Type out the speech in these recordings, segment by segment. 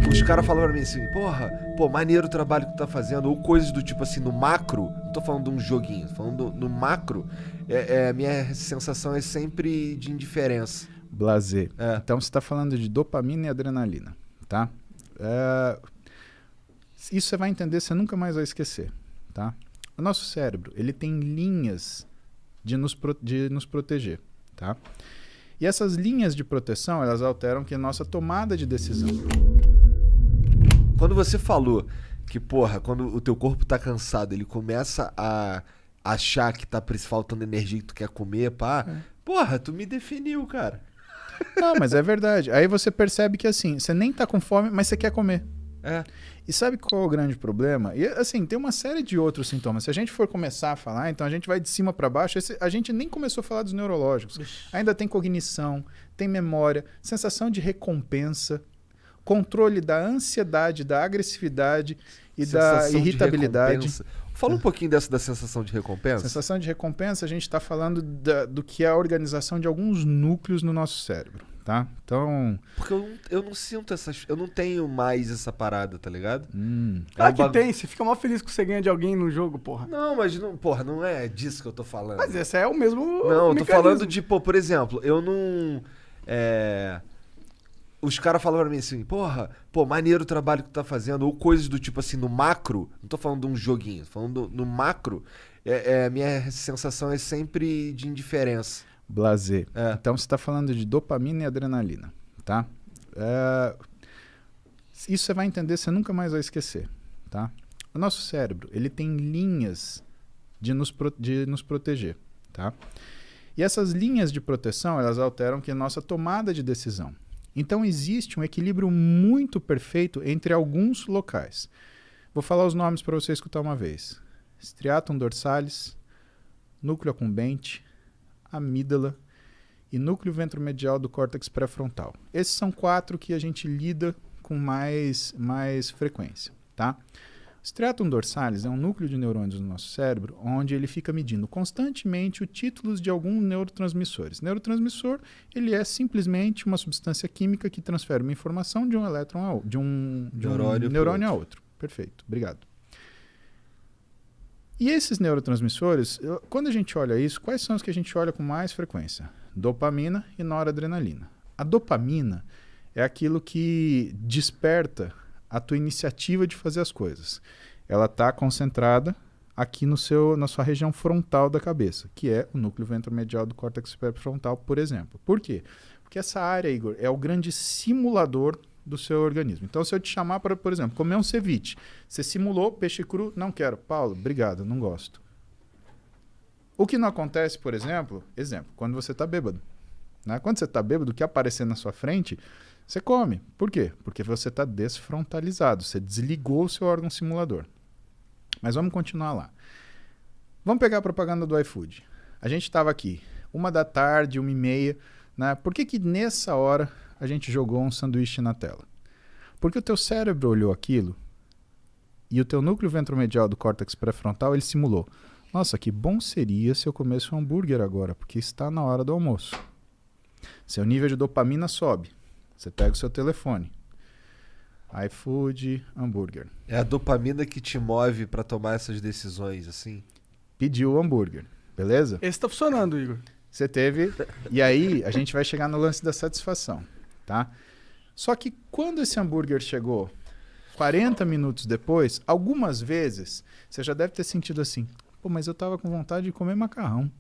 os caras falam pra mim assim, porra, pô, maneiro o trabalho que tu tá fazendo, ou coisas do tipo assim, no macro, não tô falando de um joguinho, tô falando no macro, minha sensação é sempre de indiferença. Blazer. É. Então você está falando de dopamina e adrenalina, tá? Isso você vai entender, você nunca mais vai esquecer, tá? O nosso cérebro, ele tem linhas de nos proteger, tá? E essas linhas de proteção, elas alteram que a nossa tomada de decisão. Quando você falou que, porra, quando o teu corpo tá cansado, ele começa a achar que tá faltando energia que tu quer comer, pá, porra, tu me definiu, cara. Não, mas é verdade. Aí você percebe que assim, você nem tá com fome, mas você quer comer. É. E sabe qual é o grande problema? E assim, tem uma série de outros sintomas. Se a gente for começar a falar, então a gente vai de cima para baixo. A gente nem começou a falar dos neurológicos. Ainda tem cognição, tem memória, sensação de recompensa, controle da ansiedade, da agressividade e da irritabilidade. Fala um pouquinho da sensação de recompensa. Sensação de recompensa, a gente está falando do que é a organização de alguns núcleos no nosso cérebro, tá? Então... Porque eu não sinto eu não tenho mais essa parada, tá ligado? Claro que tem, você fica mó feliz que você ganha de alguém no jogo, porra. Não, mas não é disso que eu tô falando. Mas esse é o mesmo Não, eu tô falando de, por exemplo, eu não... Os caras falam pra mim assim, porra, pô, maneiro o trabalho que tu tá fazendo, ou coisas do tipo assim, no macro, não tô falando de um joguinho, tô falando no macro, minha sensação é sempre de indiferença. Blazer. Então você está falando de dopamina e adrenalina, tá? Isso você vai entender, você nunca mais vai esquecer, tá? O nosso cérebro, ele tem linhas de nos proteger, tá? E essas linhas de proteção, elas alteram que a nossa tomada de decisão. Então existe um equilíbrio muito perfeito entre alguns locais. Vou falar os nomes para você escutar uma vez. Striatum dorsalis, núcleo accumbente, amígdala e núcleo ventromedial do córtex pré-frontal. Esses são 4 que a gente lida com mais frequência, tá? Striatum dorsalis é um núcleo de neurônios no nosso cérebro onde ele fica medindo constantemente os títulos de alguns neurotransmissores. Neurotransmissor, ele é simplesmente uma substância química que transfere uma informação de um elétron de um neurônio a outro. Perfeito, obrigado. E esses neurotransmissores, quando a gente olha isso, quais são os que a gente olha com mais frequência? Dopamina e noradrenalina. A dopamina é aquilo que desperta a tua iniciativa de fazer as coisas. Ela está concentrada aqui na sua região frontal da cabeça, que é o núcleo ventromedial do córtex pré-frontal, por exemplo. Por quê? Porque essa área, Igor, é o grande simulador do seu organismo. Então, se eu te chamar para, por exemplo, comer um ceviche, você simulou peixe cru, não quero. Paulo, obrigado, não gosto. O que não acontece, por exemplo, quando você está bêbado. Né? Quando você está bêbado, o que aparecer na sua frente, você come. Por quê? Porque você está desfrontalizado, você desligou o seu órgão simulador. Mas vamos continuar lá. Vamos pegar a propaganda do iFood. A gente estava aqui, 13h, 1h30, né? Por que nessa hora a gente jogou um sanduíche na tela? Porque o teu cérebro olhou aquilo e o teu núcleo ventromedial do córtex pré-frontal, ele simulou. Nossa, que bom seria se eu comesse um hambúrguer agora, porque está na hora do almoço. Seu nível de dopamina sobe. Você pega o seu telefone. iFood, hambúrguer. É a dopamina que te move pra tomar essas decisões, assim? Pediu o hambúrguer, beleza? Esse tá funcionando, Igor. Você teve... E aí, a gente vai chegar no lance da satisfação, tá? Só que quando esse hambúrguer chegou 40 minutos depois, algumas vezes, você já deve ter sentido assim, pô, mas eu tava com vontade de comer macarrão.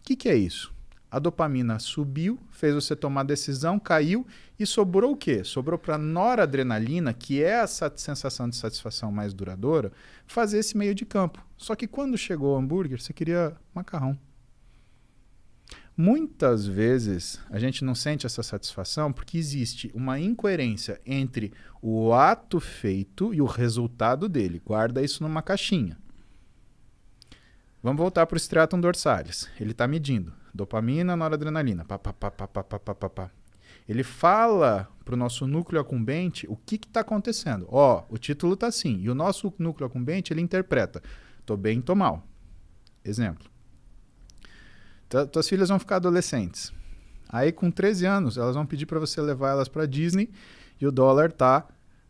O que é isso? A dopamina subiu, fez você tomar decisão, caiu e sobrou o quê? Sobrou para a noradrenalina, que é essa sensação de satisfação mais duradoura, fazer esse meio de campo. Só que quando chegou o hambúrguer, você queria macarrão. Muitas vezes a gente não sente essa satisfação porque existe uma incoerência entre o ato feito e o resultado dele. Guarda isso numa caixinha. Vamos voltar para o striatum dorsalis. Ele está medindo dopamina, noradrenalina. Pá, pá, pá, pá, pá, pá, pá, pá. Ele fala para o nosso núcleo accumbente o que está acontecendo. Ó, o título está assim. E o nosso núcleo accumbente, ele interpreta. Tô bem, tô mal. Exemplo. Tuas filhas vão ficar adolescentes. Aí com 13 anos, elas vão pedir para você levar elas para Disney e o dólar tá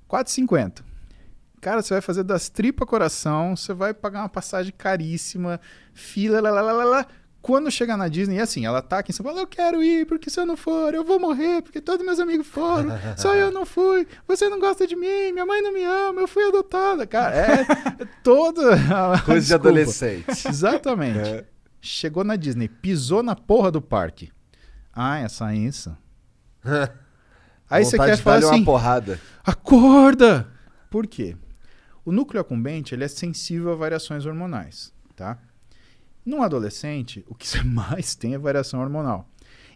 4,50. Cara, você vai fazer das tripas coração, você vai pagar uma passagem caríssima, fila, lá. Quando chegar na Disney, e assim, ela tá aqui em São Paulo, eu quero ir, porque se eu não for, eu vou morrer, porque todos meus amigos foram, só eu não fui, você não gosta de mim, minha mãe não me ama, eu fui adotada. Cara, é toda... Coisa de adolescente. Exatamente. É. Chegou na Disney, pisou na porra do parque. Ah, essa isso. Aí você quer falar assim, uma porrada. acorda! Por quê? O núcleo accumbente, ele é sensível a variações hormonais, tá? Num adolescente, o que você mais tem é variação hormonal.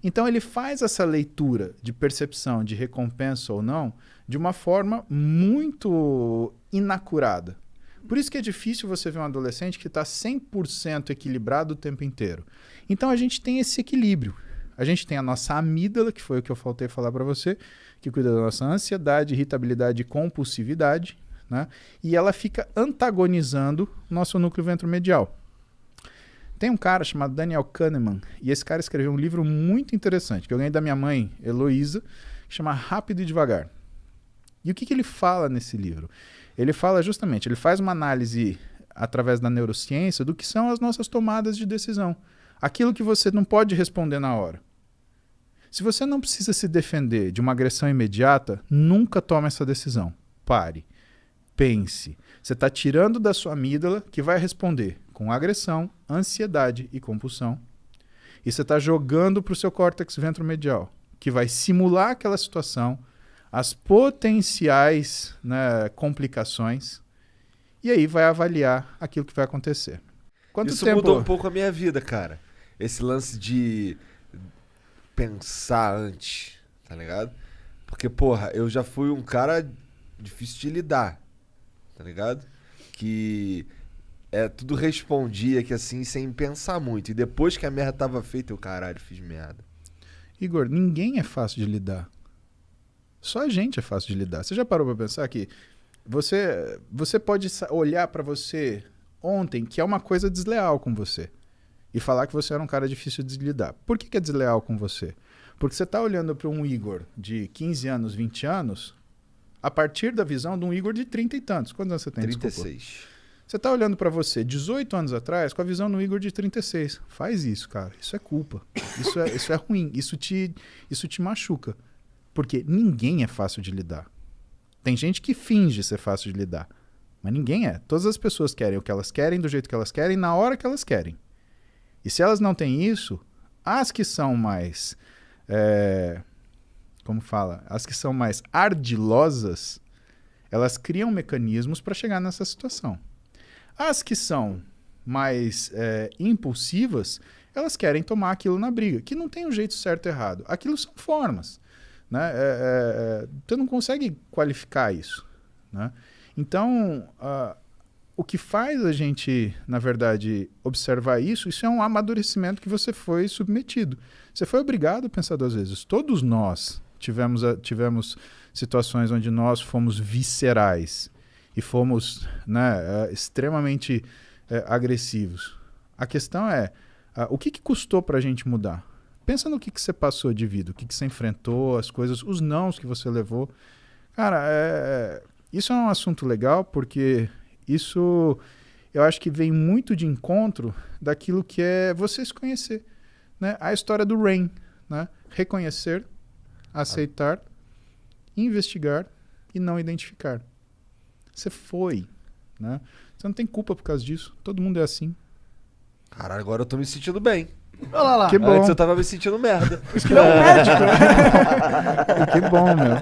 Então ele faz essa leitura de percepção de recompensa ou não de uma forma muito inacurada. Por isso que é difícil você ver um adolescente que está 100% equilibrado o tempo inteiro. Então a gente tem esse equilíbrio. A gente tem a nossa amígdala, que foi o que eu faltei falar para você, que cuida da nossa ansiedade, irritabilidade e compulsividade, né? E ela fica antagonizando o nosso núcleo ventromedial. Tem um cara chamado Daniel Kahneman, e esse cara escreveu um livro muito interessante, que eu ganhei da minha mãe, Heloísa, que chama Rápido e Devagar. E o que ele fala nesse livro? Ele fala justamente, ele faz uma análise através da neurociência do que são as nossas tomadas de decisão. Aquilo que você não pode responder na hora. Se você não precisa se defender de uma agressão imediata, nunca tome essa decisão. Pare. Pense. Você está tirando da sua amígdala, que vai responder com agressão, ansiedade e compulsão. E você está jogando para o seu córtex ventromedial, que vai simular aquela situação, as potenciais, né, complicações, e aí vai avaliar aquilo que vai acontecer. Quanto Isso tempo... mudou um pouco a minha vida, cara. Esse lance de pensar antes, tá ligado? Porque, porra, eu já fui um cara difícil de lidar, tá ligado? Que tudo respondia que assim, sem pensar muito. E depois que a merda tava feita, eu, caralho, fiz merda. Igor, ninguém é fácil de lidar. Só a gente é fácil de lidar. Você já parou pra pensar que você pode olhar pra você ontem que é uma coisa desleal com você e falar que você era um cara difícil de lidar. Por que é desleal com você? Porque você tá olhando pra um Igor de 15 anos, 20 anos, a partir da visão de um Igor de 30 e tantos. Quantos anos você tem? 36. Desculpa. Você tá olhando pra você 18 anos atrás com a visão do Igor de 36. Faz isso, cara. Isso é culpa. Isso é ruim. Isso te machuca. Porque ninguém é fácil de lidar. Tem gente que finge ser fácil de lidar. Mas ninguém é. Todas as pessoas querem o que elas querem, do jeito que elas querem, na hora que elas querem. E se elas não têm isso, as que são mais... como fala? As que são mais ardilosas, elas criam mecanismos para chegar nessa situação. As que são mais impulsivas, elas querem tomar aquilo na briga, que não tem um jeito certo e errado. Aquilo são formas. Né? Você não consegue qualificar isso. Né? Então, o que faz a gente, na verdade, observar isso é um amadurecimento que você foi submetido. Você foi obrigado a pensar duas vezes. Todos nós tivemos situações onde nós fomos viscerais e fomos, né, extremamente agressivos. A questão é, o que custou para a gente mudar? Pensa no que você passou de vida, o que você enfrentou, as coisas, os nãos que você levou. Cara, isso é um assunto legal porque isso eu acho que vem muito de encontro daquilo que é você se conhecer. Né? A história do Rain, né? Reconhecer, aceitar, investigar e não identificar. Você foi. Né? Você não tem culpa por causa disso. Todo mundo é assim. Caralho, agora eu tô me sentindo bem. Olha lá. Que bom. Antes eu tava me sentindo merda. Por isso que ele é um médico, né? Que bom, meu.